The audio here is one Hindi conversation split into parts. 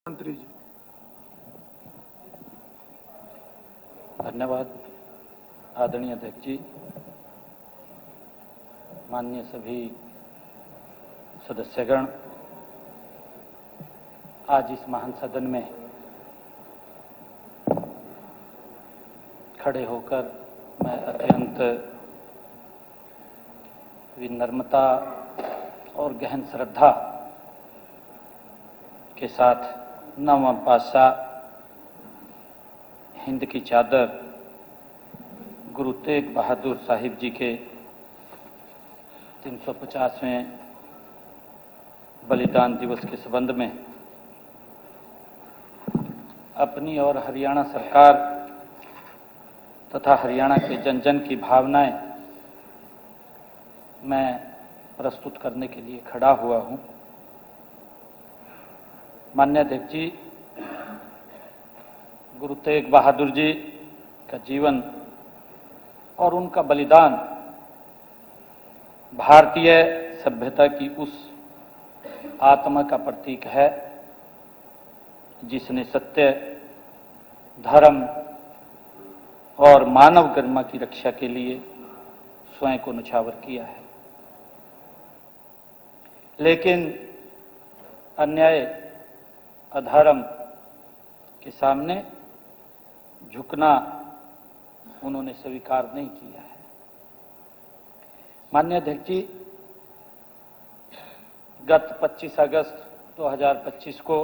मंत्री जी। धन्यवाद आदरणीय अध्यक्ष जी, माननीय सभी सदस्यगण, आज इस महान सदन में खड़े होकर मैं अत्यंत विनम्रता और गहन श्रद्धा के साथ नौवां पातशाह हिंद की चादर गुरु तेग बहादुर साहिब जी के 350वें बलिदान दिवस के संबंध में अपनी और हरियाणा सरकार तथा हरियाणा के जन जन की भावनाएं मैं प्रस्तुत करने के लिए खड़ा हुआ हूं। माननीय अध्यक्ष जी, गुरु तेग बहादुर जी का जीवन और उनका बलिदान भारतीय सभ्यता की उस आत्मा का प्रतीक है जिसने सत्य, धर्म और मानव गरिमा की रक्षा के लिए स्वयं को न्यौछावर किया है। लेकिन अन्याय, अधर्म के सामने झुकना उन्होंने स्वीकार नहीं किया है। माननीय अध्यक्ष जी, गत 25 अगस्त 2025 को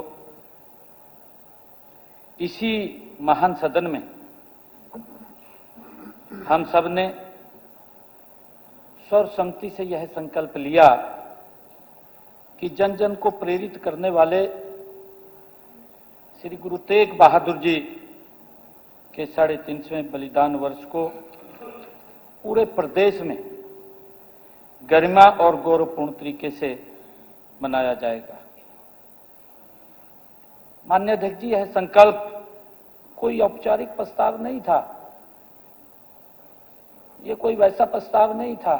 इसी महान सदन में हम सब ने सर्वसम्मति से यह संकल्प लिया कि जन जन को प्रेरित करने वाले श्री गुरु तेग बहादुर जी के 350वें बलिदान वर्ष को पूरे प्रदेश में गरिमा और गौरवपूर्ण तरीके से मनाया जाएगा। माननीय अध्यक्ष जी, यह संकल्प कोई औपचारिक प्रस्ताव नहीं था, ये कोई वैसा प्रस्ताव नहीं था।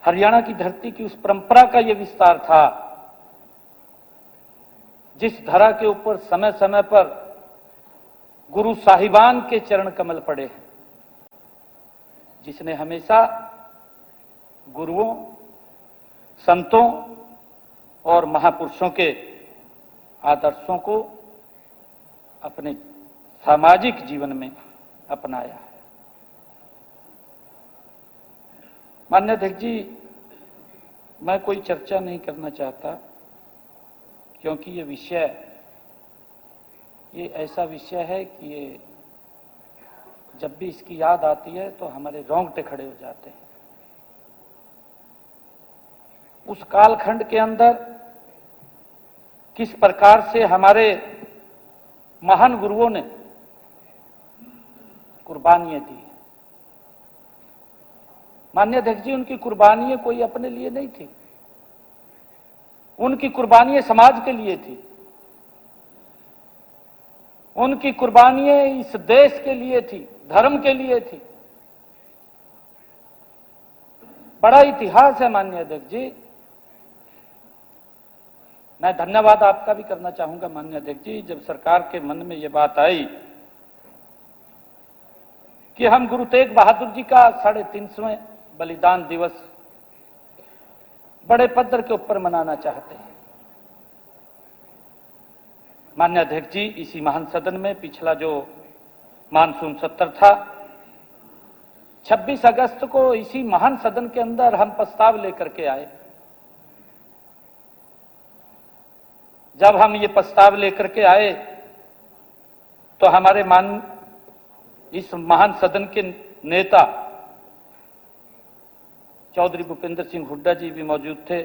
हरियाणा की धरती की उस परंपरा का यह विस्तार था जिस धरा के ऊपर समय समय पर गुरु साहिबान के चरण कमल पड़े हैं, जिसने हमेशा गुरुओं, संतों और महापुरुषों के आदर्शों को अपने सामाजिक जीवन में अपनाया है। माननीय अध्यक्ष जी, मैं कोई चर्चा नहीं करना चाहता क्योंकि ये ऐसा विषय है कि ये जब भी इसकी याद आती है तो हमारे रोंगटे खड़े हो जाते हैं। उस कालखंड के अंदर किस प्रकार से हमारे महान गुरुओं ने कुर्बानियां दी। माननीय अध्यक्ष जी, उनकी कुर्बानियां कोई अपने लिए नहीं थी, उनकी कुर्बानियां समाज के लिए थी, उनकी कुर्बानियां इस देश के लिए थी, धर्म के लिए थी। बड़ा इतिहास है माननीय अध्यक्ष जी। मैं धन्यवाद आपका भी करना चाहूंगा माननीय अध्यक्ष जी, जब सरकार के मन में यह बात आई कि हम गुरु तेग बहादुर जी का 350वें बलिदान दिवस बड़े पद्धर के ऊपर मनाना चाहते हैं। माननीय अध्यक्ष जी, इसी महान सदन में पिछला जो मानसून सत्र था, 26 अगस्त को इसी महान सदन के अंदर हम प्रस्ताव लेकर के आए। जब हम ये प्रस्ताव लेकर के आए तो हमारे इस महान सदन के नेता चौधरी भूपेंद्र सिंह हुड्डा जी भी मौजूद थे।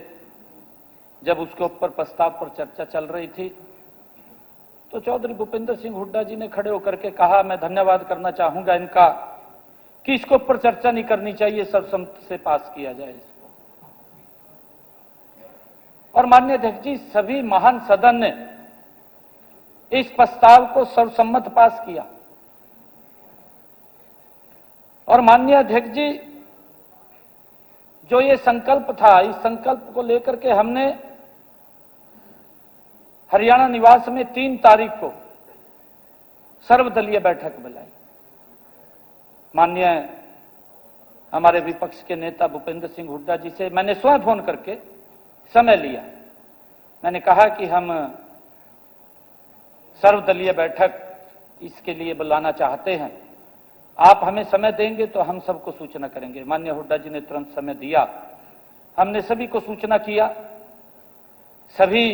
जब उसके ऊपर प्रस्ताव पर चर्चा चल रही थी तो चौधरी भूपेंद्र सिंह हुड्डा जी ने खड़े होकर के कहा, मैं धन्यवाद करना चाहूंगा इनका कि इसके ऊपर चर्चा नहीं करनी चाहिए, सर्वसम्मति से पास किया जाए इसको। और माननीय अध्यक्ष जी, सभी महान सदन ने इस प्रस्ताव को सर्वसम्मत पास किया। और माननीय अध्यक्ष जी, जो ये संकल्प था, इस संकल्प को लेकर के हमने हरियाणा निवास में 3 तारीख को सर्वदलीय बैठक बुलाई। माननीय हमारे विपक्ष के नेता भूपेंद्र सिंह हुड्डा जी से मैंने स्वयं फोन करके समय लिया। मैंने कहा कि हम सर्वदलीय बैठक इसके लिए बुलाना चाहते हैं, आप हमें समय देंगे तो हम सबको सूचना करेंगे। माननीय हुड्डा जी ने तुरंत समय दिया। हमने सभी को सूचना किया। सभी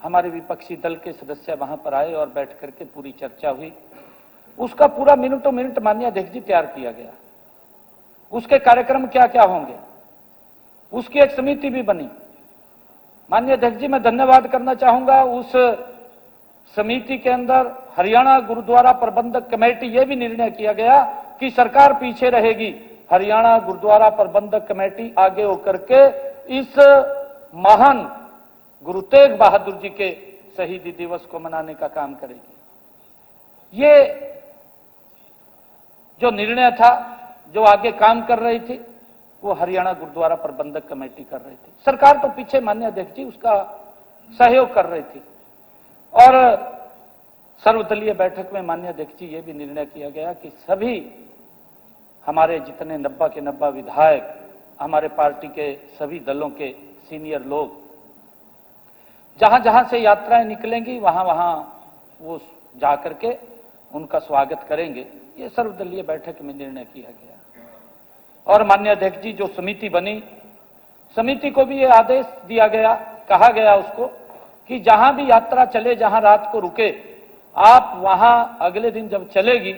हमारे विपक्षी दल के सदस्य वहां पर आए और बैठ करके पूरी चर्चा हुई। उसका पूरा मिनटों मिनट माननीय अध्यक्ष जी तैयार किया गया। उसके कार्यक्रम क्या क्या होंगे, उसकी एक समिति भी बनी। माननीय अध्यक्ष जी, मैं धन्यवाद करना चाहूंगा उस समिति के अंदर हरियाणा गुरुद्वारा प्रबंधक कमेटी, यह भी निर्णय किया गया कि सरकार पीछे रहेगी, हरियाणा गुरुद्वारा प्रबंधक कमेटी आगे होकर के इस महान गुरु तेग बहादुर जी के शहीदी दिवस को मनाने का काम करेगी। ये जो निर्णय था, जो आगे काम कर रही थी, वो हरियाणा गुरुद्वारा प्रबंधक कमेटी कर रही थी। सरकार तो पीछे माननीय अध्यक्ष जी उसका सहयोग कर रही थी। और सर्वदलीय बैठक में माननीय अध्यक्ष जी ये भी निर्णय किया गया कि सभी हमारे जितने 90 के 90 विधायक, हमारे पार्टी के सभी दलों के सीनियर लोग, जहां जहां से यात्राएं निकलेंगी वहां वहां वो जाकर के उनका स्वागत करेंगे। ये सर्वदलीय बैठक में निर्णय किया गया। और माननीय अध्यक्ष जी, जो समिति बनी, समिति को भी ये आदेश दिया गया, कहा गया उसको कि जहां भी यात्रा चले, जहां रात को रुके, आप वहां अगले दिन जब चलेगी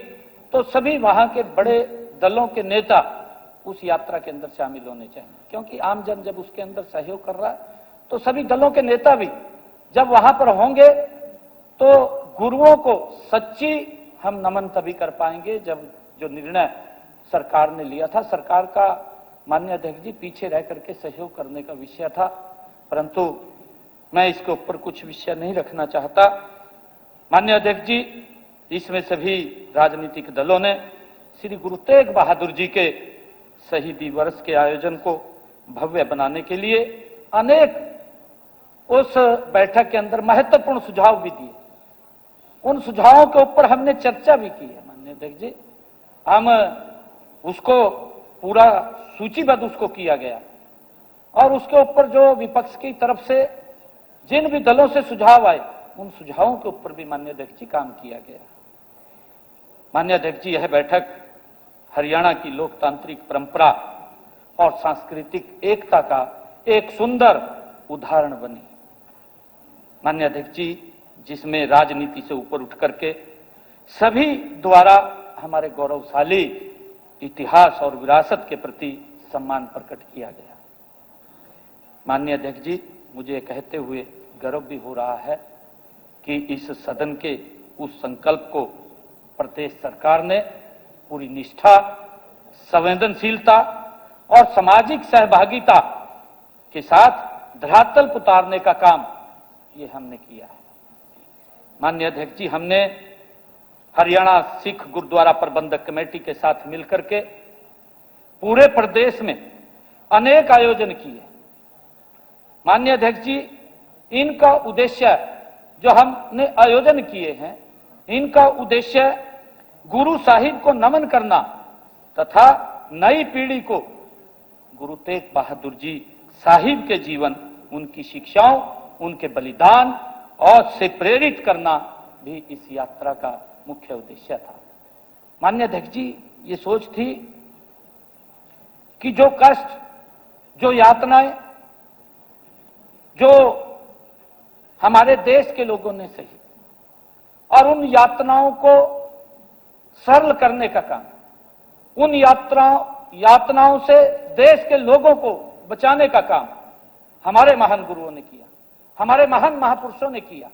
तो सभी वहां के बड़े दलों के नेता उस यात्रा के अंदर शामिल होने चाहिए। क्योंकि आम जन जब उसके अंदर सहयोग कर रहा है तो सभी दलों के नेता भी जब वहां पर होंगे तो गुरुओं को सच्ची हम नमन तभी कर पाएंगे जब जो निर्णय सरकार ने लिया था, सरकार का माननीय अध्यक्ष जी पीछे रह करके सहयोग करने का विषय था, परंतु मैं इसके ऊपर कुछ विषय नहीं रखना चाहता। माननीय अध्यक्ष जी, इसमें सभी राजनीतिक दलों ने श्री गुरु तेग बहादुर जी के शहीदी वर्ष के आयोजन को भव्य बनाने के लिए अनेक उस बैठक के अंदर महत्वपूर्ण सुझाव भी दिए। उन सुझावों के ऊपर हमने चर्चा भी की है। माननीय अध्यक्ष जी, हम उसको पूरा सूचीबद्ध उसको किया गया और उसके ऊपर जो विपक्ष की तरफ से जिन भी दलों से सुझाव आए, उन सुझावों के ऊपर भी माननीय अध्यक्ष जी काम किया गया। माननीय अध्यक्ष जी, यह बैठक हरियाणा की लोकतांत्रिक परंपरा और सांस्कृतिक एकता का एक सुंदर उदाहरण बनी। माननीय अध्यक्ष जी, जिसमें राजनीति से ऊपर उठ करके सभी द्वारा हमारे गौरवशाली इतिहास और विरासत के प्रति सम्मान प्रकट किया गया। माननीय अध्यक्ष जी, मुझे कहते हुए गर्व भी हो रहा है कि इस सदन के उस संकल्प को प्रदेश सरकार ने पूरी निष्ठा, संवेदनशीलता और सामाजिक सहभागिता के साथ धरातल पर उतारने का काम ये हमने किया है। माननीय अध्यक्ष जी, हमने हरियाणा सिख गुरुद्वारा प्रबंधक कमेटी के साथ मिलकर के पूरे प्रदेश में अनेक आयोजन किए। माननीय अध्यक्ष जी, इनका उद्देश्य जो हमने आयोजन किए हैं, इनका उद्देश्य गुरु साहिब को नमन करना तथा नई पीढ़ी को गुरु तेग बहादुर जी साहिब के जीवन, उनकी शिक्षाओं, उनके बलिदान और से प्रेरित करना भी इस यात्रा का मुख्य उद्देश्य था। माननीय अध्यक्ष जी, ये सोच थी कि जो कष्ट, जो यातनाएं जो हमारे देश के लोगों ने सही और उन यातनाओं को सरल करने का काम, उन यातनाओं से देश के लोगों को बचाने का काम हमारे महान गुरुओं ने किया, हमारे महान महापुरुषों ने किया।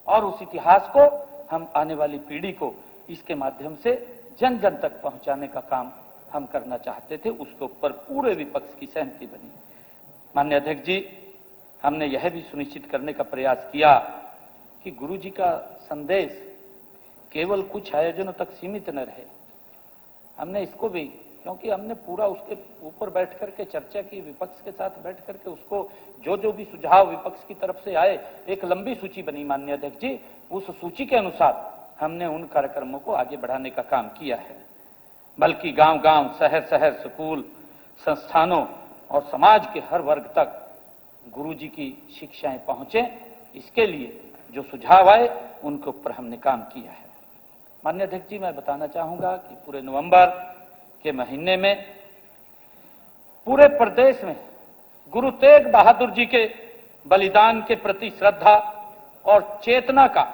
और उस इतिहास को हम आने वाली पीढ़ी को इसके माध्यम से जन जन तक पहुंचाने का काम हम करना चाहते थे। उसके ऊपर पूरे विपक्ष की सहमति बनी। माननीय अध्यक्ष जी, हमने यह भी सुनिश्चित करने का प्रयास किया कि गुरु जी का संदेश केवल कुछ आयोजनों तक सीमित न रहे। हमने इसको भी क्योंकि हमने पूरा उसके ऊपर बैठ करके चर्चा की, विपक्ष के साथ बैठ करके उसको जो भी सुझाव विपक्ष की तरफ से आए, एक लंबी सूची बनी माननीय अध्यक्ष जी। उस सूची के अनुसार हमने उन कार्यक्रमों को आगे बढ़ाने का काम किया है। बल्कि गांव-गांव, शहर-शहर, स्कूल, संस्थानों और समाज के हर वर्ग तक गुरुजी की शिक्षाएं पहुंचे, इसके लिए जो सुझाव आए उनके ऊपर हमने काम किया है। माननीय अध्यक्ष जी, मैं बताना चाहूंगा कि पूरे नवंबर के महीने में पूरे प्रदेश में गुरु तेग बहादुर जी के बलिदान के प्रति श्रद्धा और चेतना का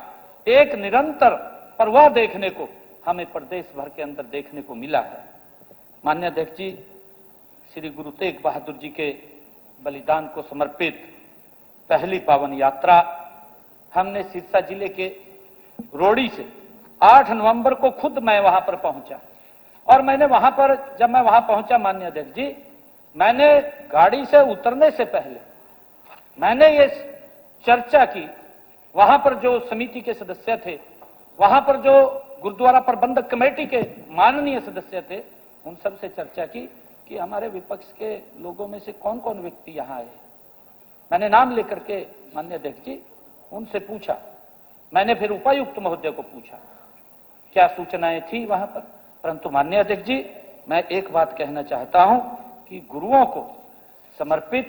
एक निरंतर प्रवाह देखने को हमें प्रदेश भर के अंदर देखने को मिला है। माननीय अध्यक्ष जी, श्री गुरु तेग बहादुर जी के बलिदान को समर्पित पहली पावन यात्रा हमने सिरसा जिले के रोड़ी से 8 नवंबर को खुद मैं वहां पर पहुंचा और मैंने वहां पर, जब मैं वहां पहुंचा माननीय अध्यक्ष जी, मैंने गाड़ी से उतरने से पहले मैंने ये चर्चा की, वहां पर जो समिति के सदस्य थे, वहां पर जो गुरुद्वारा प्रबंधक कमेटी के माननीय सदस्य थे, उन सब से चर्चा की कि हमारे विपक्ष के लोगों में से कौन कौन व्यक्ति यहाँ आए। मैंने नाम लेकर के माननीय अध्यक्ष जी उनसे पूछा। मैंने फिर उपायुक्त महोदय को पूछा क्या सूचनाएं थी वहां पर। परंतु माननीय अध्यक्ष जी, मैं एक बात कहना चाहता हूं कि गुरुओं को समर्पित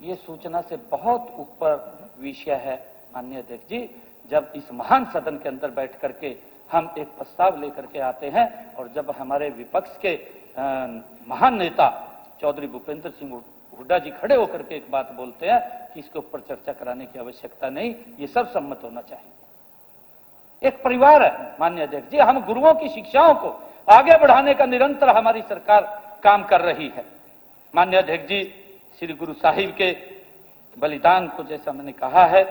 ये सूचना से बहुत ऊपर विषय है माननीय अध्यक्ष जी। जब इस महान सदन के अंदर बैठ करके हम एक प्रस्ताव लेकर के आते हैं और जब हमारे विपक्ष के महान नेता चौधरी भूपेंद्र सिंह हुड्डा जी खड़े होकर के एक बात बोलते हैं कि इसके ऊपर चर्चा कराने की आवश्यकता नहीं, ये सब सम्मत होना चाहिए। एक परिवार है माननीय अध्यक्ष जी, हम गुरुओं की शिक्षाओं को आगे बढ़ाने का निरंतर हमारी सरकार काम कर रही है। माननीय अध्यक्ष जी, श्री गुरु साहिब के बलिदान को जैसा मैंने कहा है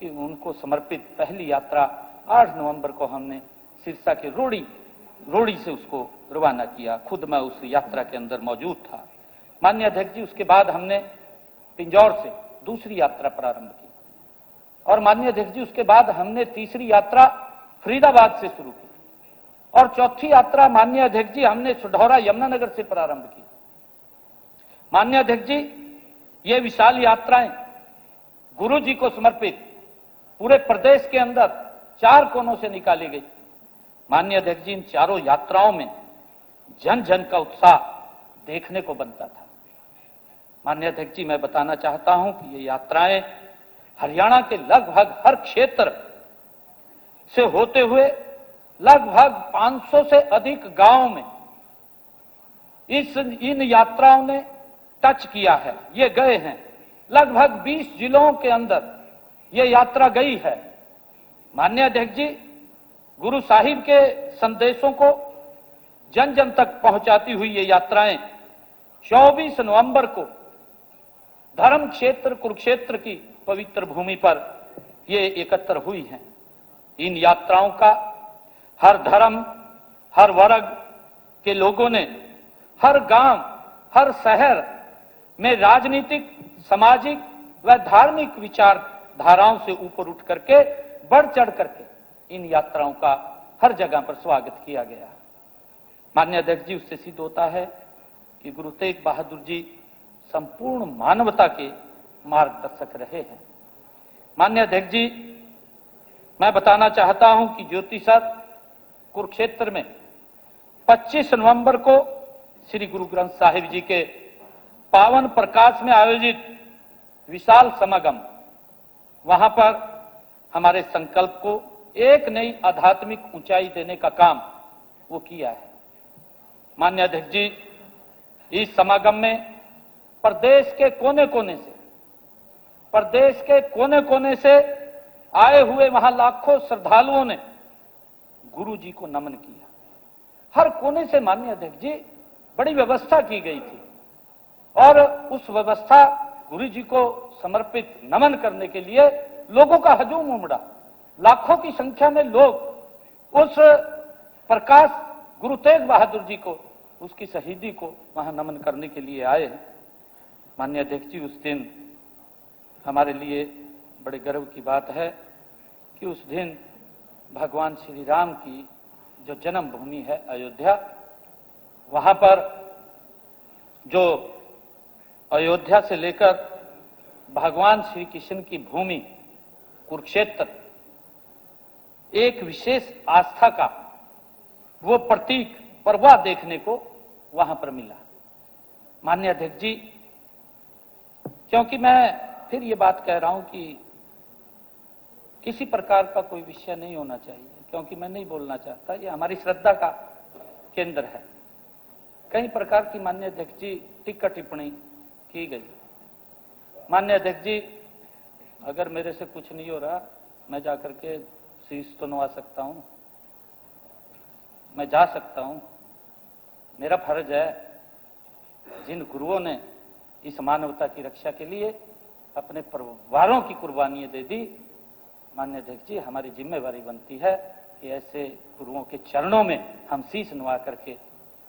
कि उनको समर्पित पहली यात्रा 8 नवंबर को हमने सिरसा के रोड़ी से उसको रवाना किया। खुद मैं उस यात्रा के अंदर मौजूद था। माननीय अध्यक्ष जी, उसके बाद हमने पिंजौर से दूसरी यात्रा प्रारंभ की और माननीय अध्यक्ष जी उसके बाद हमने तीसरी यात्रा फरीदाबाद से शुरू की और चौथी यात्रा माननीय अध्यक्ष जी हमने सुढौरा यमुनानगर से प्रारंभ की। माननीय अध्यक्ष जी, ये विशाल यात्राएं गुरु जी को समर्पित पूरे प्रदेश के अंदर 4 कोनों से निकाली गई। माननीय अध्यक्ष जी, इन चारों यात्राओं में जन जन का उत्साह देखने को बनता था। माननीय अध्यक्ष जी, मैं बताना चाहता हूं कि ये यात्राएं हरियाणा के लगभग हर क्षेत्र से होते हुए लगभग 500 से अधिक गांवों में इन यात्राओं ने टच किया है, ये गए हैं। लगभग 20 जिलों के अंदर ये यात्रा गई है। माननीय अध्यक्ष जी, गुरु साहिब के संदेशों को जन जन तक पहुंचाती हुई ये यात्राएं 24 नवंबर को धर्म क्षेत्र कुरुक्षेत्र की पवित्र भूमि पर ये एकत्र हुई हैं। इन यात्राओं का हर धर्म, हर वर्ग के लोगों ने हर गांव, हर शहर में राजनीतिक, सामाजिक व धार्मिक विचारधाराओं से ऊपर उठ करके, बढ़ चढ़ करके इन यात्राओं का हर जगह पर स्वागत किया गया। माननीय अध्यक्ष जी, उससे सिद्ध होता है कि गुरु तेग बहादुर जी संपूर्ण मानवता के मार्गदर्शक रहे हैं। माननीय अध्यक्ष जी, मैं बताना चाहता हूं कि ज्योतिसर कुरुक्षेत्र में 25 नवंबर को श्री गुरु ग्रंथ साहिब जी के पावन प्रकाश में आयोजित विशाल समागम, वहां पर हमारे संकल्प को एक नई आध्यात्मिक ऊंचाई देने का काम वो किया है। माननीय अध्यक्ष जी, इस समागम में प्रदेश के कोने कोने से आए हुए वहां लाखों श्रद्धालुओं ने गुरु जी को नमन किया। हर कोने से माननीय अध्यक्ष जी बड़ी व्यवस्था की गई थी और उस व्यवस्था गुरु जी को समर्पित नमन करने के लिए लोगों का हजूम उमड़ा। लाखों की संख्या में लोग उस प्रकाश गुरु तेग बहादुर जी को, उसकी शहीदी को वहां नमन करने के लिए आए हैं। माननीय अध्यक्ष जी, उस दिन हमारे लिए बड़े गर्व की बात है कि उस दिन भगवान श्री राम की जो जन्मभूमि है अयोध्या, वहां पर जो अयोध्या से लेकर भगवान श्री कृष्ण की भूमि कुरुक्षेत्र एक विशेष आस्था का वो प्रतीक प्रवाह देखने को वहां पर मिला। माननीय अध्यक्ष जी, क्योंकि मैं फिर ये बात कह रहा हूं कि किसी प्रकार का कोई विषय नहीं होना चाहिए, क्योंकि मैं नहीं बोलना चाहता, ये हमारी श्रद्धा का केंद्र है। कई प्रकार की माननीय अध्यक्ष जी टीका टिप्पणी की गई। माननीय अध्यक्ष जी, अगर मेरे से कुछ नहीं हो रहा, मैं जाकर के शीश तो नवा सकता हूं, मैं जा सकता हूं। मेरा फर्ज है, जिन गुरुओं ने इस मानवता की रक्षा के लिए अपने परिवारों की कुर्बानियां दे दी, माननीय अध्यक्ष जी, हमारी जिम्मेवारी बनती है कि ऐसे गुरुओं के चरणों में हम शीश नवा करके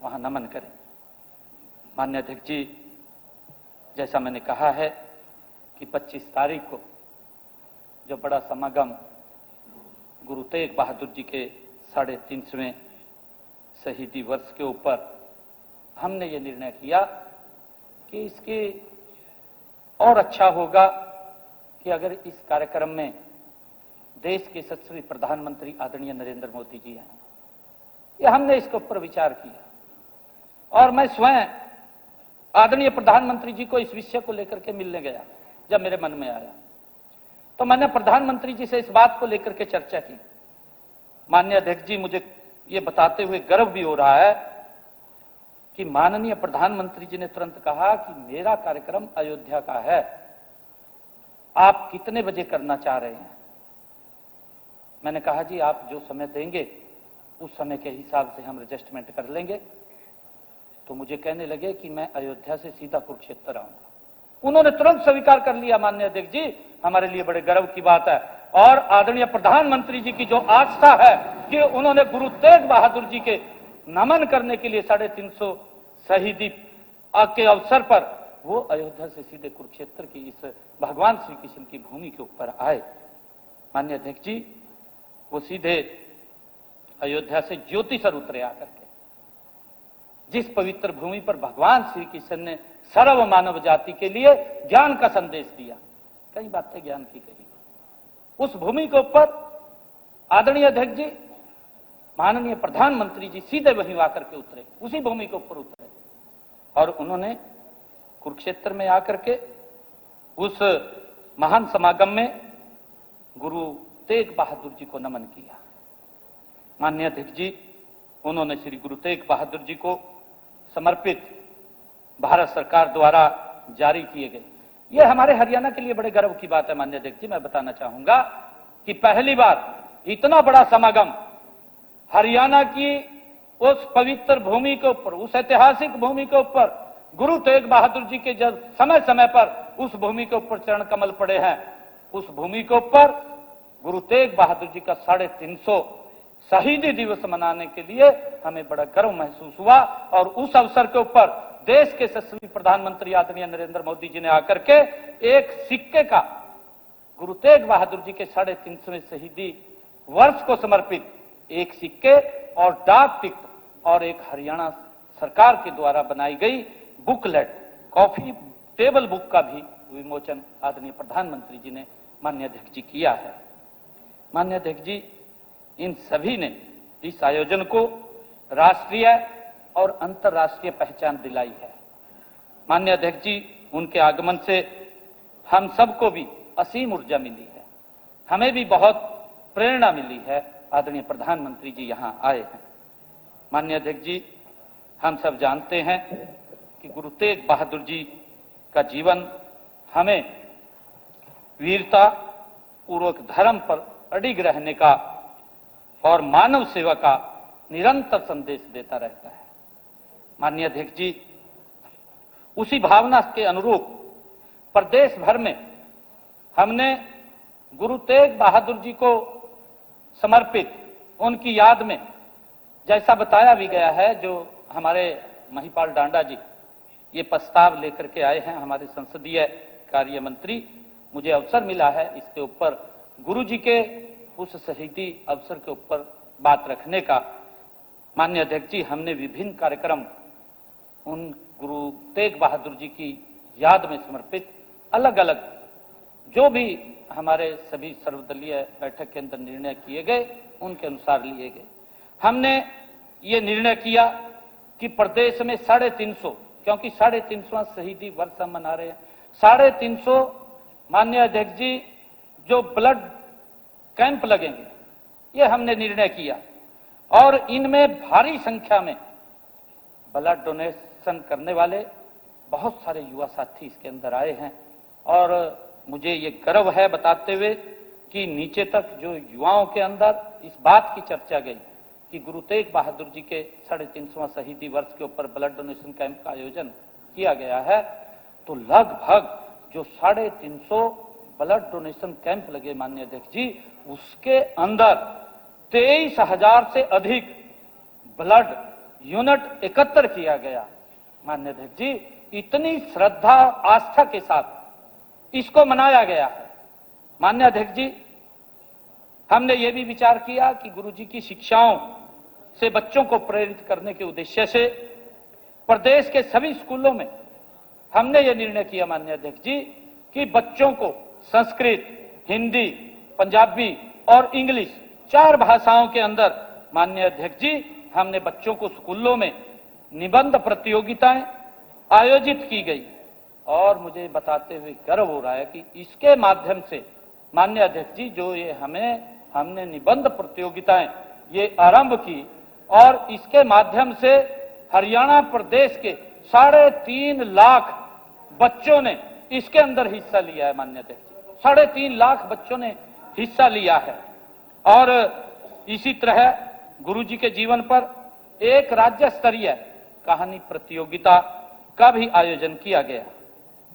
वहां नमन करें। माननीय अध्यक्ष जी, जैसा मैंने कहा है कि 25 तारीख को जो बड़ा समागम गुरु तेग बहादुर जी के 350वें शहीदी वर्ष के ऊपर हमने ये निर्णय किया कि इसके और अच्छा होगा कि अगर इस कार्यक्रम में देश के यशस्वी प्रधानमंत्री आदरणीय नरेंद्र मोदी जी हैं। ये हमने इसके ऊपर विचार किया और मैं स्वयं आदरणीय प्रधानमंत्री जी को इस विषय को लेकर के मिलने गया। जब मेरे मन में आया तो मैंने प्रधानमंत्री जी से इस बात को लेकर के चर्चा की। माननीय अध्यक्ष जी, मुझे ये बताते हुए गर्व भी हो रहा है कि माननीय प्रधानमंत्री जी ने तुरंत कहा कि मेरा कार्यक्रम अयोध्या का है, आप कितने बजे करना चाह रहे हैं। मैंने कहा, जी आप जो समय देंगे उस समय के हिसाब से हम एडजस्टमेंट कर लेंगे। तो मुझे कहने लगे कि मैं अयोध्या से सीधा कुरुक्षेत्र आऊंगा। उन्होंने तुरंत स्वीकार कर लिया। माननीय अध्यक्ष जी, हमारे लिए बड़े गर्व की बात है। और आदरणीय प्रधानमंत्री जी की जो आस्था है कि उन्होंने गुरु तेग बहादुर जी के नमन करने के लिए 350 शहीदी के अवसर पर वो अयोध्या से सीधे कुरुक्षेत्र की इस भगवान श्री कृष्ण की भूमि के ऊपर आए। माननीय अध्यक्ष जी, वो सीधे अयोध्या से ज्योतिसर उतरे आकर के, जिस पवित्र भूमि पर भगवान श्री कृष्ण ने सर्व मानव जाति के लिए ज्ञान का संदेश दिया, कई बातें ज्ञान की कही, उस भूमि के ऊपर आदरणीय अध्यक्ष जी, माननीय प्रधानमंत्री जी सीधे वहीं आकर के उतरे, उसी भूमि के ऊपर उतरे और उन्होंने कुरुक्षेत्र में आकर के उस महान समागम में गुरु तेग बहादुर जी को नमन किया। माननीय अध्यक्ष जी, उन्होंने श्री गुरु तेग बहादुर जी को समर्पित भारत सरकार द्वारा जारी किए गए, ये हमारे हरियाणा के लिए बड़े गर्व की बात है। माननीय अध्यक्ष जी, मैं बताना चाहूंगा कि पहली बार इतना बड़ा समागम हरियाणा की उस पवित्र भूमि के ऊपर, उस ऐतिहासिक भूमि के ऊपर, गुरु तेग बहादुर जी के जब समय समय पर उस भूमि के ऊपर चरण कमल पड़े हैं, उस भूमि के ऊपर गुरु तेग बहादुर जी का 350 शहीदी दिवस मनाने के लिए हमें बड़ा गर्व महसूस हुआ। और उस अवसर के ऊपर देश के यशस्वी प्रधानमंत्री आदरणीय नरेंद्र मोदी जी ने आकर के एक सिक्के का गुरु तेग बहादुर जी के 350वें शहीदी वर्ष को समर्पित एक सिक्के और डाक टिकट और एक हरियाणा सरकार के द्वारा बनाई गई बुकलेट, कॉफी टेबल बुक का भी विमोचन आदरणीय प्रधानमंत्री जी ने माननीय अध्यक्ष जी किया है। माननीय अध्यक्ष जी, इन सभी ने इस आयोजन को राष्ट्रीय और अंतर्राष्ट्रीय पहचान दिलाई है। माननीय अध्यक्ष जी, उनके आगमन से हम सबको भी असीम ऊर्जा मिली है, हमें भी बहुत प्रेरणा मिली है। आदरणीय प्रधानमंत्री जी यहां आए हैं। माननीय अध्यक्ष जी, हम सब जानते हैं कि गुरु तेग बहादुर जी का जीवन हमें वीरता पूर्वक धर्म पर अडिग रहने का और मानव सेवा का निरंतर संदेश देता रहता है। माननीय अध्यक्ष जी, उसी भावना के अनुरूप प्रदेश भर में हमने गुरु तेग बहादुर जी को समर्पित उनकी याद में, जैसा बताया भी गया है, जो हमारे महिपाल डांडा जी ये प्रस्ताव लेकर के आए हैं, हमारे संसदीय कार्य मंत्री, मुझे अवसर मिला है इसके ऊपर गुरु जी के उस शहीदी अवसर के ऊपर बात रखने का। माननीय अध्यक्ष जी, हमने विभिन्न कार्यक्रम उन गुरु तेग बहादुर जी की याद में समर्पित अलग अलग जो भी हमारे सभी सर्वदलीय बैठक के अंदर निर्णय किए गए उनके अनुसार लिए गए। हमने ये निर्णय किया कि प्रदेश में 350, क्योंकि 350वां शहीदी वर्ष हम मना रहे हैं, 350 माननीय अध्यक्ष जी जो ब्लड कैंप लगेंगे, ये हमने निर्णय किया और इनमें भारी संख्या में ब्लड डोनेशन करने वाले बहुत सारे युवा साथी इसके अंदर आए हैं और मुझे ये गर्व है बताते हुए कि नीचे तक जो युवाओं के अंदर इस बात की चर्चा गई कि गुरु तेग बहादुर जी के 350वां शहीदी वर्ष के ऊपर ब्लड डोनेशन कैंप का आयोजन किया गया है, तो लगभग जो 350 ब्लड डोनेशन कैंप लगे माननीय अध्यक्ष जी, उसके अंदर 23,000 से अधिक ब्लड यूनिट एकत्र किया गया। माननीय अध्यक्ष जी, इतनी श्रद्धा और आस्था के साथ इसको मनाया गया है। माननीय अध्यक्ष जी, हमने ये भी विचार किया कि गुरु जी की शिक्षाओं से बच्चों को प्रेरित करने के उद्देश्य से प्रदेश के सभी स्कूलों में हमने ये निर्णय किया माननीय अध्यक्ष जी कि बच्चों को संस्कृत, हिंदी, पंजाबी और इंग्लिश 4 भाषाओं के अंदर माननीय अध्यक्ष जी हमने बच्चों को स्कूलों में निबंध प्रतियोगिताएं आयोजित की गई और मुझे बताते हुए गर्व हो रहा है कि इसके माध्यम से माननीय अध्यक्ष जी जो ये हमने निबंध प्रतियोगिताएं ये आरंभ की और इसके माध्यम से हरियाणा प्रदेश के 3.5 लाख बच्चों ने इसके अंदर हिस्सा लिया है। माननीय अध्यक्ष जी, 3.5 लाख बच्चों ने हिस्सा लिया है और इसी तरह गुरु जी के जीवन पर एक राज्य स्तरीय कहानी प्रतियोगिता का भी आयोजन किया गया।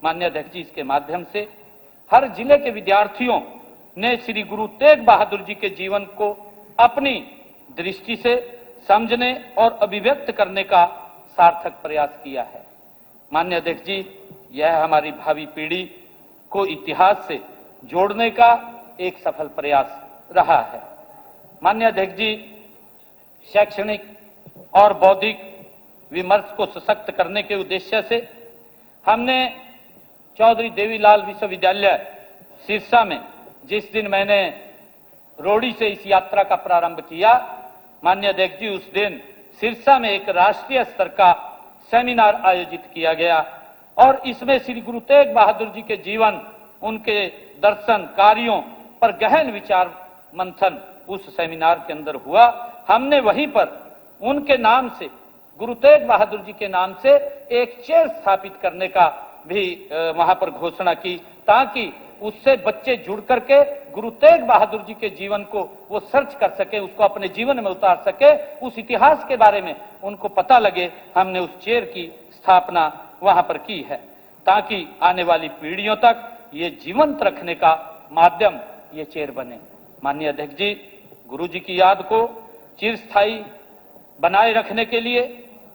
माननीय अध्यक्ष जी, इसके माध्यम से हर जिले के विद्यार्थियों ने श्री गुरु तेग बहादुर जी के जीवन को अपनी दृष्टि से समझने और अभिव्यक्त करने का सार्थक प्रयास किया है। माननीय अध्यक्ष जी, यह हमारी भावी पीढ़ी को इतिहास से जोड़ने का एक सफल प्रयास रहा है। माननीय अध्यक्ष जी, शैक्षणिक और बौद्धिक विमर्श को सशक्त करने के उद्देश्य से हमने चौधरी देवीलाल विश्वविद्यालय सिरसा में जिस दिन मैंने रोड़ी से इस यात्रा का प्रारंभ किया, माननीय अध्यक्ष जी, उस दिन सिरसा में एक राष्ट्रीय स्तर का सेमिनार आयोजित किया गया और इसमें श्री गुरु तेग बहादुर जी के जीवन, उनके दर्शन कार्यों पर गहन विचार मंथन उस सेमिनार के अंदर हुआ। हमने वहीं पर उनके नाम से, गुरु तेग बहादुर जी के नाम से एक चेयर स्थापित करने का भी वहां पर घोषणा की ताकि उससे बच्चे जुड़ करके गुरु तेग बहादुर जी के जीवन को वो सर्च कर सके, उसको अपने जीवन में उतार सके, उस इतिहास के बारे में उनको पता लगे। हमने उस चेयर की स्थापना वहां पर की है ताकि आने वाली पीढ़ियों तक ये जीवंत रखने का माध्यम ये चेयर बने। माननीय अध्यक्ष जी, गुरु जी की याद को चिरस्थायी बनाए रखने के लिए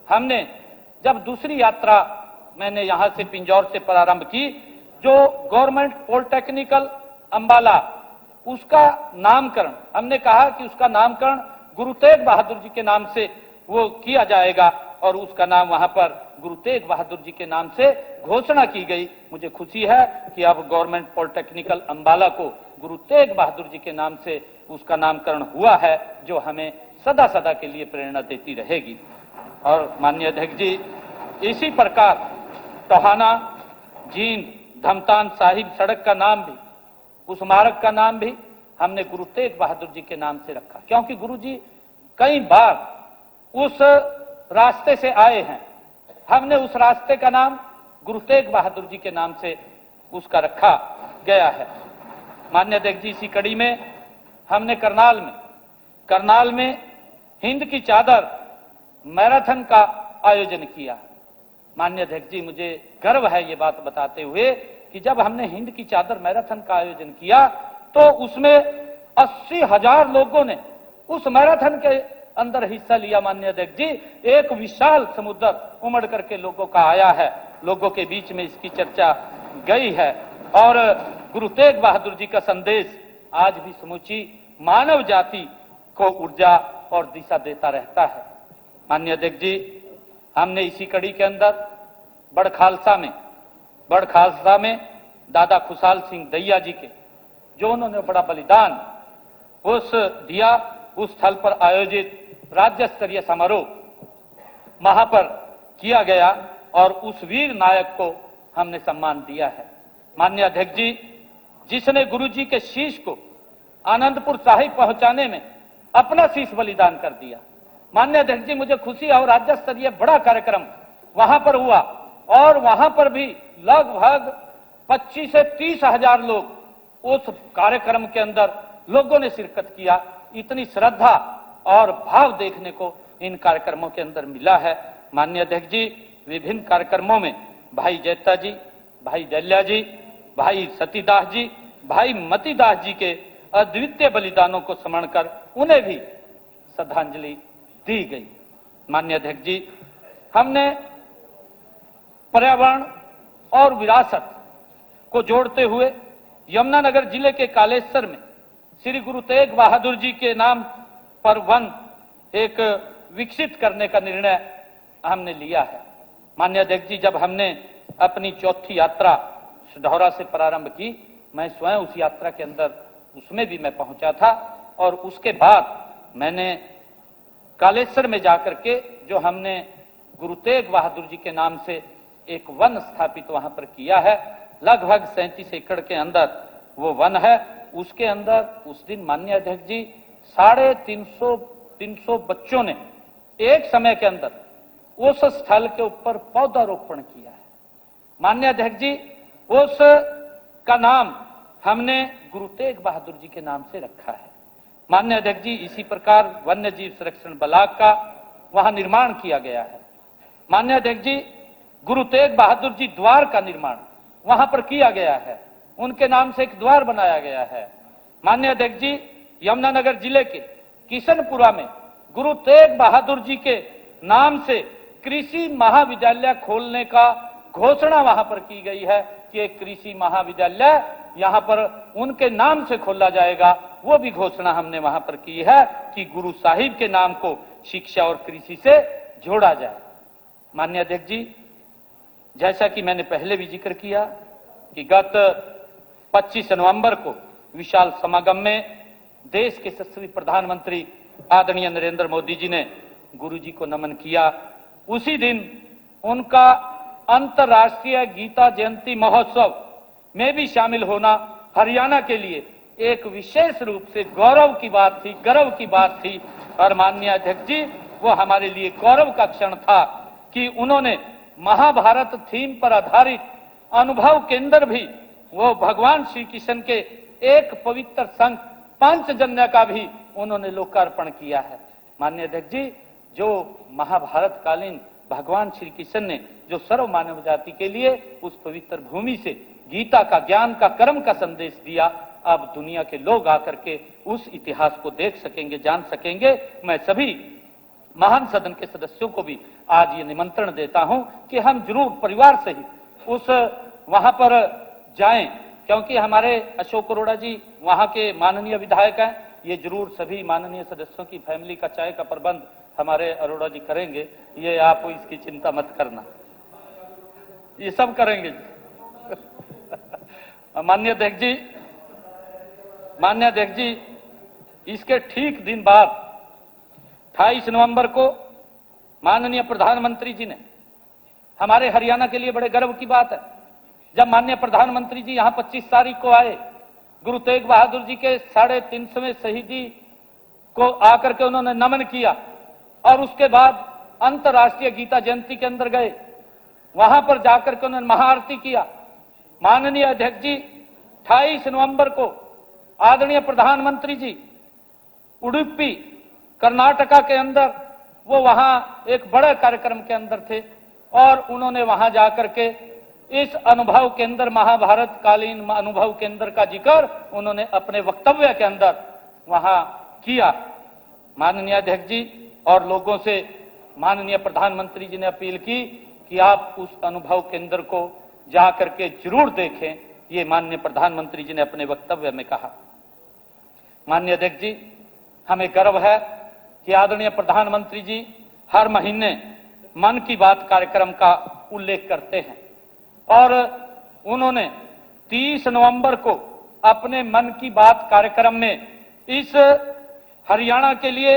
हमने जब दूसरी यात्रा मैंने यहां से पिंजौर से प्रारंभ की, जो गवर्नमेंट पॉलिटेक्निकल अंबाला, उसका नामकरण हमने कहा कि उसका नामकरण गुरु तेग बहादुर जी के नाम से वो किया जाएगा और उसका नाम वहां पर गुरु तेग बहादुर जी के नाम से घोषणा की गई। मुझे खुशी है कि अब गवर्नमेंट पॉलिटेक्निकल अंबाला को गुरु तेग बहादुर जी के नाम से उसका नामकरण हुआ है, जो हमें सदा सदा के लिए प्रेरणा देती रहेगी। और माननीय अध्यक्ष जी, इसी प्रकार टोहाना, जींद, धमतान साहिब सड़क का नाम भी, उस मार्ग का नाम भी हमने गुरु तेग बहादुर जी के नाम से रखा, क्योंकि गुरु जी कई बार उस रास्ते से आए हैं। हमने उस रास्ते का नाम गुरु तेग बहादुर जी के नाम से उसका रखा गया है। माननीय अध्यक्ष जी, इसी कड़ी में हमने करनाल में हिंद की चादर मैराथन का आयोजन किया। माननीय अध्यक्ष जी, मुझे गर्व है ये बात बताते हुए कि जब हमने हिंद की चादर मैराथन का आयोजन किया तो उसमें 80,000 लोगों ने उस मैराथन के अंदर हिस्सा लिया। माननीय अध्यक्ष जी, एक विशाल समुद्र उमड़ करके लोगों का आया है, लोगों के बीच में इसकी चर्चा गई है और गुरु तेग बहादुर जी का संदेश आज भी समूची मानव जाति को ऊर्जा और दिशा देता रहता है। माननीय अध्यक्ष जी, हमने इसी कड़ी के अंदर बड़खालसा में दादा खुशहाल सिंह दैया जी के, जो उन्होंने बड़ा बलिदान दिया, उस स्थल पर आयोजित राज्य स्तरीय समारोह वहां पर किया गया और उस वीर नायक को हमने सम्मान दिया है। माननीय अध्यक्ष जी, जिसने गुरु जी के शीश को आनंदपुर साहिब पहुंचाने में अपना शीश बलिदान कर दिया। माननीय अध्यक्ष जी, मुझे खुशी है और राज्य स्तरीय बड़ा कार्यक्रम वहां पर हुआ और वहां पर भी लगभग 25 से 30 हजार लोग उस कार्यक्रम के अंदर लोगों ने शिरकत किया। इतनी श्रद्धा और भाव देखने को इन कार्यक्रमों के अंदर मिला है। माननीय अध्यक्ष जी, विभिन्न कार्यक्रमों में भाई जैता जी, भाई दल्या जी, भाई सतीदास जी, भाई मतीदास जी के अद्वितीय बलिदानों को स्मरण कर उन्हें भी श्रद्धांजलि दी गई। माननीय अध्यक्ष जी, हमने पर्यावरण और विरासत को जोड़ते हुए यमुनानगर जिले के कालेश्वर में श्री गुरु तेग बहादुर जी के नाम पर वन एक विकसित करने का निर्णय हमने लिया है। माननीय अध्यक्ष जी, जब हमने अपनी चौथी यात्रा सिधौरा से प्रारंभ की, मैं स्वयं उस यात्रा के अंदर उसमें भी मैं पहुंचा था और उसके बाद मैंने कालेश्वर में जाकर के जो हमने गुरु तेग बहादुर जी के नाम से एक वन स्थापित वहां पर किया है, लगभग 37 एकड़ के अंदर वो वन है। उसके अंदर उस दिन माननीय अध्यक्ष जी 350 बच्चों ने एक समय के अंदर उस स्थल के ऊपर पौधारोपण किया है। माननीय अध्यक्ष जी, उस का नाम हमने गुरु तेग बहादुर जी के नाम से रखा है। माननीय अध्यक्ष जी, इसी प्रकार वन्य जीव संरक्षण ब्लॉक का वहां निर्माण किया गया है। माननीय अध्यक्ष जी, गुरु तेग बहादुर जी द्वार का निर्माण वहां पर किया गया है, उनके नाम से एक द्वार बनाया गया है। माननीय अध्यक्ष जी, यमुनानगर जिले के किशनपुरा में गुरु तेग बहादुर जी के नाम से कृषि महाविद्यालय खोलने का घोषणा वहां पर की गई है कि एक कृषि महाविद्यालय यहां पर उनके नाम से खोला जाएगा। वो भी घोषणा हमने वहां पर की है कि गुरु साहिब के नाम को शिक्षा और कृषि से जोड़ा जाए। माननीय अध्यक्ष जी, जैसा कि मैंने पहले भी जिक्र किया कि गत 25 नवंबर को विशाल समागम में देश के यशस्वी प्रधानमंत्री आदरणीय नरेंद्र मोदी जी ने गुरु जी को नमन किया। उसी दिन उनका अंतर्राष्ट्रीय गीता जयंती महोत्सव में भी शामिल होना हरियाणा के लिए एक विशेष रूप से गौरव की बात थी, गर्व की बात थी। और माननीय अध्यक्ष जी, वो हमारे लिए गौरव का क्षण था कि उन्होंने महाभारत थीम पर आधारित अनुभव केंद्र भी वो भगवान श्री कृष्ण के एक पवित्र संघ पांचजन्य का भी उन्होंने लोकार्पण किया है। माननीय अध्यक्ष जी, जो महाभारत कालीन भगवान श्री कृष्ण ने जो सर्व मानव जाति के लिए उस पवित्र भूमि से गीता का, ज्ञान का, कर्म का संदेश दिया, अब दुनिया के लोग आकर के उस इतिहास को देख सकेंगे, जान सकेंगे। मैं सभी महान सदन के सदस्यों को भी आज ये निमंत्रण देता हूं कि हम जरूर परिवार सहित उस वहां पर जाएं, क्योंकि हमारे अशोक अरोड़ा जी वहां के माननीय विधायक हैं। ये जरूर सभी माननीय सदस्यों की फैमिली का चाय का प्रबंध हमारे अरोड़ा जी करेंगे, ये आप इसकी चिंता मत करना, ये सब करेंगे। माननीय अध्यक्ष जी, इसके ठीक दिन बाद 28 नवंबर को माननीय प्रधानमंत्री जी ने, हमारे हरियाणा के लिए बड़े गर्व की बात है, जब माननीय प्रधानमंत्री जी यहां 25 तारीख को आए, गुरु तेग बहादुर जी के 350वें शहीदी को आकर के उन्होंने नमन किया और उसके बाद अंतर्राष्ट्रीय गीता जयंती के अंदर गए, वहां पर जाकर के उन्होंने महाआरती किया। माननीय अध्यक्ष जी, 28 नवंबर को आदरणीय प्रधानमंत्री जी उडुपी कर्नाटका के अंदर वो वहां एक बड़े कार्यक्रम के अंदर थे और उन्होंने वहां जाकर के इस अनुभव केंद्र, महाभारत कालीन अनुभव केंद्र का जिक्र उन्होंने अपने वक्तव्य के अंदर वहां किया। माननीय अध्यक्ष जी और लोगों से माननीय प्रधानमंत्री जी ने अपील की कि आप उस अनुभव केंद्र को जाकर के जरूर देखें, ये माननीय प्रधानमंत्री जी ने अपने वक्तव्य में कहा। माननीय अध्यक्ष जी, हमें गर्व है कि आदरणीय प्रधानमंत्री जी हर महीने मन की बात कार्यक्रम का उल्लेख करते हैं और उन्होंने 30 नवंबर को अपने मन की बात कार्यक्रम में इस हरियाणा के लिए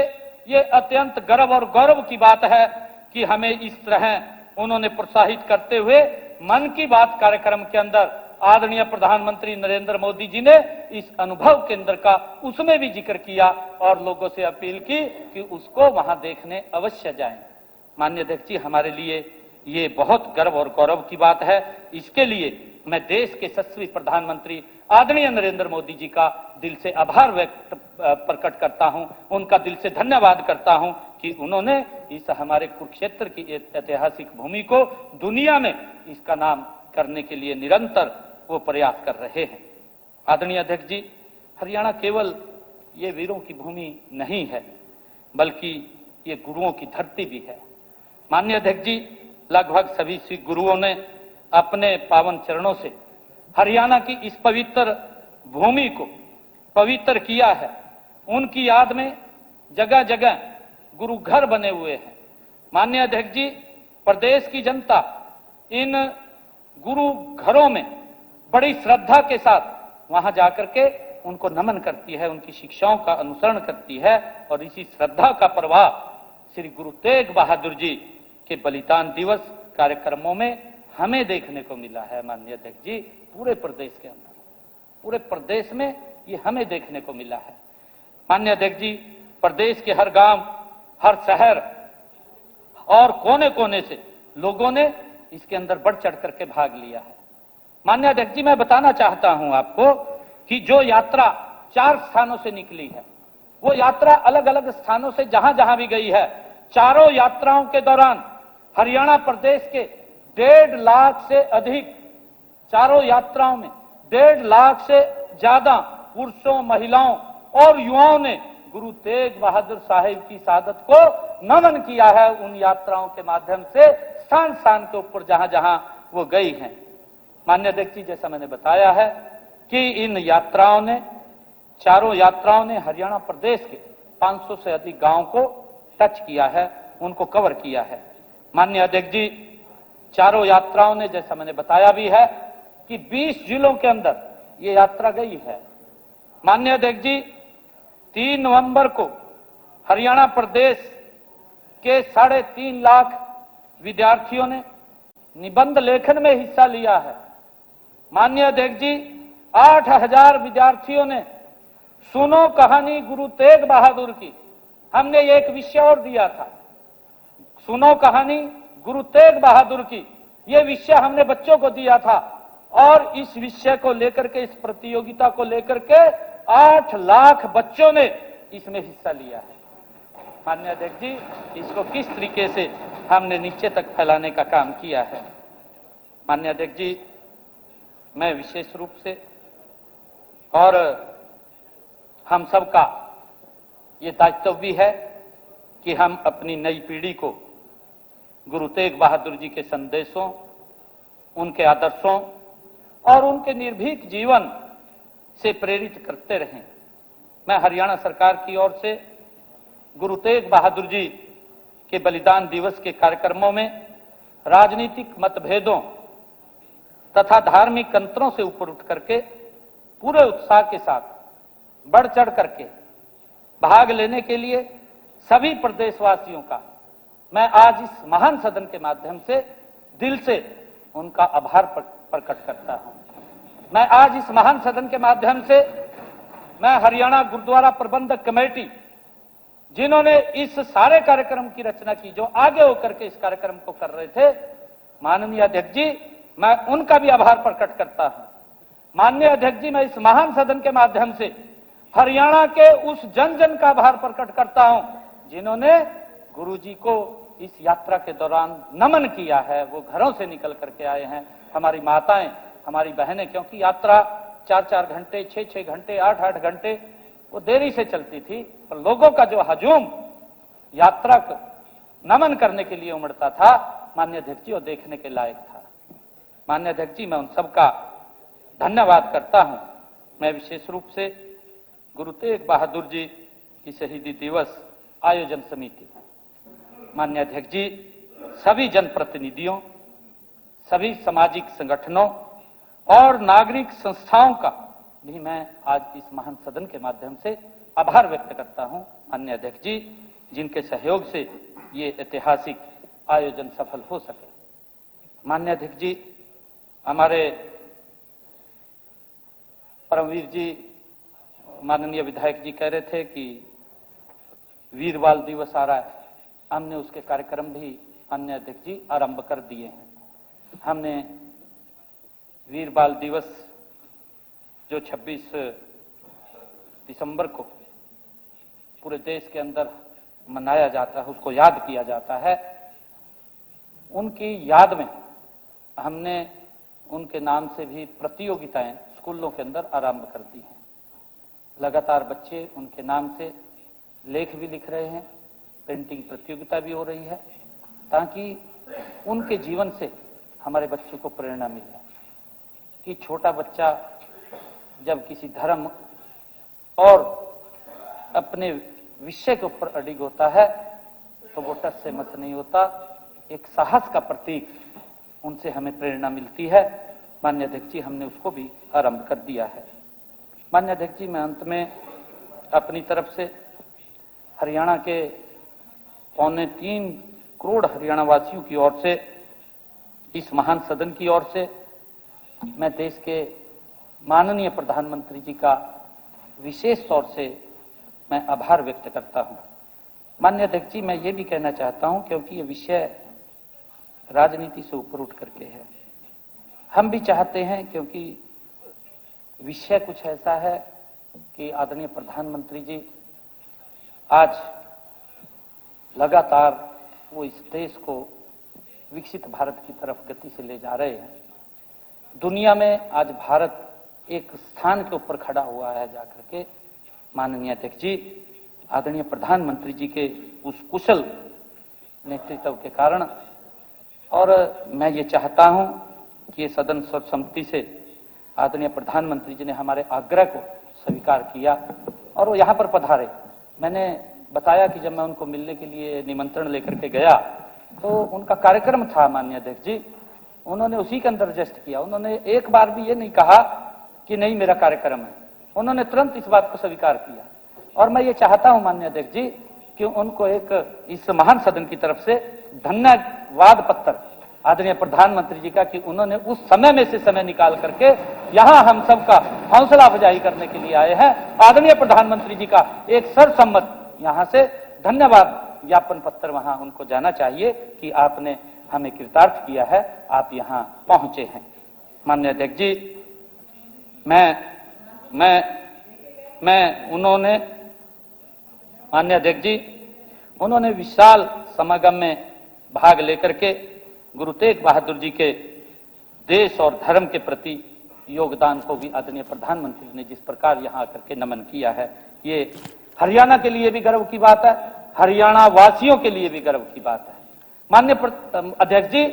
ये अत्यंत गर्व और गौरव की बात है कि हमें इस तरह उन्होंने प्रोत्साहित करते हुए मन की बात कार्यक्रम के अंदर आदरणीय प्रधानमंत्री नरेंद्र मोदी जी ने इस अनुभव केंद्र का उसमें भी जिक्र किया और लोगों से अपील की कि उसको वहां देखने अवश्य जाएं। माननीय अध्यक्ष जी, हमारे लिए ये बहुत गर्व और गौरव की बात है। इसके लिए मैं देश के यशस्वी प्रधानमंत्री आदरणीय नरेंद्र मोदी जी का दिल से आभार प्रकट करता हूं, उनका दिल से धन्यवाद करता हूं कि उन्होंने इस हमारे कुरुक्षेत्र की ऐतिहासिक भूमि को दुनिया में इसका नाम करने के लिए निरंतर वो प्रयास कर रहे हैं। आदरणीय अध्यक्ष जी, हरियाणा केवल ये वीरों की भूमि नहीं है, बल्कि ये गुरुओं की धरती भी है। माननीय अध्यक्ष जी, लगभग सभी सिख गुरुओं ने अपने पावन चरणों से हरियाणा की इस पवित्र भूमि को पवित्र किया है। उनकी याद में जगह जगह गुरु घर बने हुए हैं। माननीय अध्यक्ष जी, प्रदेश की जनता इन गुरु घरों में बड़ी श्रद्धा के साथ वहां जाकर के उनको नमन करती है, उनकी शिक्षाओं का अनुसरण करती है और इसी श्रद्धा का प्रभाव श्री गुरु तेग बहादुर जी के बलिदान दिवस कार्यक्रमों में हमें देखने को मिला है। माननीय अध्यक्ष जी, पूरे प्रदेश के अंदर, पूरे प्रदेश में ये हमें देखने को मिला है। माननीय अध्यक्ष जी, प्रदेश के हर गांव, हर शहर और कोने कोने से लोगों ने इसके अंदर बढ़ चढ़ करके भाग लिया है। माननीय अध्यक्ष जी, मैं बताना चाहता हूं आपको कि जो यात्रा 4 स्थानों से निकली है, वो यात्रा अलग अलग स्थानों से जहां जहां भी गई है, चारों यात्राओं के दौरान हरियाणा प्रदेश के 1.5 लाख से अधिक, चारों यात्राओं में 1.5 लाख से ज्यादा पुरुषों, महिलाओं और युवाओं ने गुरु तेग बहादुर साहिब की शहादत को नमन किया है। उन यात्राओं के माध्यम से स्थान स्थान के ऊपर जहां जहां वो गई हैं। माननीय अध्यक्ष जी, जैसा मैंने बताया है कि इन यात्राओं ने, चारों यात्राओं ने हरियाणा प्रदेश के 500 से अधिक गांवों को टच किया है, उनको कवर किया है। माननीय अध्यक्ष जी, चारों यात्राओं ने, जैसा मैंने बताया भी है कि 20 जिलों के अंदर ये यात्रा गई है। माननीय अध्यक्ष जी, 3 नवंबर को हरियाणा प्रदेश के 3.5 लाख विद्यार्थियों ने निबंध लेखन में हिस्सा लिया है। माननीय अध्यक्ष जी, 8000 विद्यार्थियों ने सुनो कहानी गुरु तेग बहादुर की, हमने ये एक विषय और दिया था, सुनो कहानी गुरु तेग बहादुर की, ये विषय हमने बच्चों को दिया था और इस विषय को लेकर के, इस प्रतियोगिता को लेकर के 8 लाख बच्चों ने इसमें हिस्सा लिया है। माननीय अध्यक्ष जी, इसको किस तरीके से हमने नीचे तक फैलाने का काम किया है। माननीय अध्यक्ष जी, मैं विशेष रूप से और हम सबका ये दायित्व भी है कि हम अपनी नई पीढ़ी को गुरु तेग बहादुर जी के संदेशों, उनके आदर्शों और उनके निर्भीक जीवन से प्रेरित करते रहें। मैं हरियाणा सरकार की ओर से गुरु तेग बहादुर जी के बलिदान दिवस के कार्यक्रमों में राजनीतिक मतभेदों तथा धार्मिक अंतरों से ऊपर उठ करके पूरे उत्साह के साथ बढ़ चढ़ करके भाग लेने के लिए सभी प्रदेशवासियों का मैं आज इस महान सदन के माध्यम से दिल से उनका आभार प्रकट करता हूं। मैं आज इस महान सदन के माध्यम से मैं हरियाणा गुरुद्वारा प्रबंधक कमेटी, जिन्होंने इस सारे कार्यक्रम की रचना की, जो आगे होकर के इस कार्यक्रम को कर रहे थे, माननीय अध्यक्ष जी, मैं उनका भी आभार प्रकट करता हूं। माननीय अध्यक्ष जी, मैं इस महान सदन के माध्यम से हरियाणा के उस जन जन का आभार प्रकट करता हूं जिन्होंने गुरुजी को इस यात्रा के दौरान नमन किया है। वो घरों से निकल करके आए हैं, हमारी माताएं, हमारी बहनें, क्योंकि यात्रा 4-4 घंटे, 6-6 घंटे, 8-8 घंटे वो देरी से चलती थी, पर लोगों का जो हजूम यात्रा को नमन करने के लिए उमड़ता था, माननीय अध्यक्ष जी, वो देखने के लायक था। माननीय अध्यक्ष जी, मैं उन सबका धन्यवाद करता हूं। मैं विशेष रूप से गुरु तेग बहादुर जी की शहीदी दिवस आयोजन समिति, माननीय अध्यक्ष जी, सभी जनप्रतिनिधियों, सभी सामाजिक संगठनों और नागरिक संस्थाओं का भी मैं आज इस महान सदन के माध्यम से आभार व्यक्त करता हूं। माननीय अध्यक्ष जी, जिनके सहयोग से ये ऐतिहासिक आयोजन सफल हो सके। माननीय अध्यक्ष जी, हमारे परमवीर जी, माननीय विधायक जी कह रहे थे कि वीर बाल दिवस आ रहा है, हमने उसके कार्यक्रम भी माननीय अध्यक्ष जी आरंभ कर दिए हैं। हमने वीर बाल दिवस जो 26 दिसंबर को पूरे देश के अंदर मनाया जाता है, उसको याद किया जाता है, उनकी याद में हमने उनके नाम से भी प्रतियोगिताएं स्कूलों के अंदर आरंभ कर दी हैं। लगातार बच्चे उनके नाम से लेख भी लिख रहे हैं, पेंटिंग प्रतियोगिता भी हो रही है, ताकि उनके जीवन से हमारे बच्चों को प्रेरणा मिले कि छोटा बच्चा जब किसी धर्म और अपने विषय के ऊपर अडिग होता है तो वो टस से मस नहीं होता, एक साहस का प्रतीक उनसे हमें प्रेरणा मिलती है। माननीय अध्यक्ष जी, हमने उसको भी आरंभ कर दिया है। माननीय अध्यक्ष जी, मैं अंत में अपनी तरफ से हरियाणा के 3.25 करोड़ हरियाणा वासियों की ओर से, इस महान सदन की ओर से, मैं देश के माननीय प्रधानमंत्री जी का विशेष तौर से मैं आभार व्यक्त करता हूं। माननीय अध्यक्ष जी, मैं ये भी कहना चाहता हूं, क्योंकि ये विषय राजनीति से ऊपर उठ करके है, हम भी चाहते हैं, क्योंकि विषय कुछ ऐसा है कि आदरणीय प्रधानमंत्री जी आज लगातार वो इस देश को विकसित भारत की तरफ गति से ले जा रहे हैं। दुनिया में आज भारत एक स्थान के ऊपर खड़ा हुआ है जाकर के। माननीय अध्यक्ष जी, आदरणीय प्रधानमंत्री जी के उस कुशल नेतृत्व के कारण, और मैं ये चाहता हूं कि ये सदन सर्वसम्मति से आदरणीय प्रधानमंत्री जी ने हमारे आग्रह को स्वीकार किया और वो यहाँ पर पधारे। मैंने बताया कि जब मैं उनको मिलने के लिए निमंत्रण लेकर के गया तो उनका कार्यक्रम था। माननीय अध्यक्ष जी, उन्होंने उसी के अंदर जस्ट किया, उन्होंने एक बार भी ये नहीं कहा कि नहीं मेरा कार्यक्रम है, उन्होंने तुरंत इस बात को स्वीकार किया। और मैं ये चाहता हूं माननीय अध्यक्ष जी कि उनको एक इस महान सदन की तरफ से धन्यवाद पत्र आदरणीय प्रधानमंत्री जी का, कि उन्होंने उस समय में से समय निकाल करके यहां हम सबका हौसला अफजाई करने के लिए आए हैं। आदरणीय प्रधानमंत्री जी का एक सरसम्मत यहां से धन्यवाद ज्ञापन पत्र वहां उनको जाना चाहिए कि आपने हमें कृतार्थ किया है, आप यहां पहुंचे हैं। माननीय अध्यक्ष जी, माननीय अध्यक्ष जी, उन्होंने विशाल समागम में भाग लेकर के गुरु तेग बहादुर जी के देश और धर्म के प्रति योगदान को भी आदरणीय प्रधानमंत्री ने जिस प्रकार यहां आकर के नमन किया है, ये हरियाणा के लिए भी गर्व की बात है, हरियाणा वासियों के लिए भी गर्व की बात है। माननीय अध्यक्ष जी,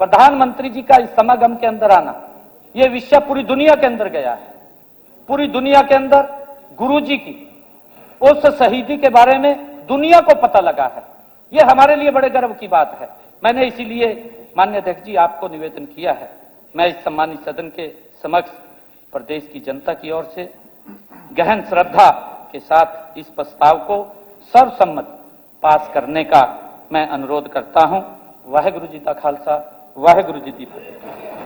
प्रधानमंत्री जी का इस समागम के अंदर आना, यह विषय पूरी दुनिया के अंदर गया है। पूरी दुनिया के अंदर गुरु जी की उस शहीदी के बारे में दुनिया को पता लगा है, यह हमारे लिए बड़े गर्व की बात है। मैंने इसीलिए माननीय अध्यक्ष जी आपको निवेदन किया है। मैं इस सम्मानित सदन के समक्ष प्रदेश की जनता की ओर से गहन श्रद्धा के साथ इस प्रस्ताव को सर्वसम्मत पास करने का मैं अनुरोध करता हूं। वाहेगुरु जी का खालसा, वाहेगुरु जी की फतेह।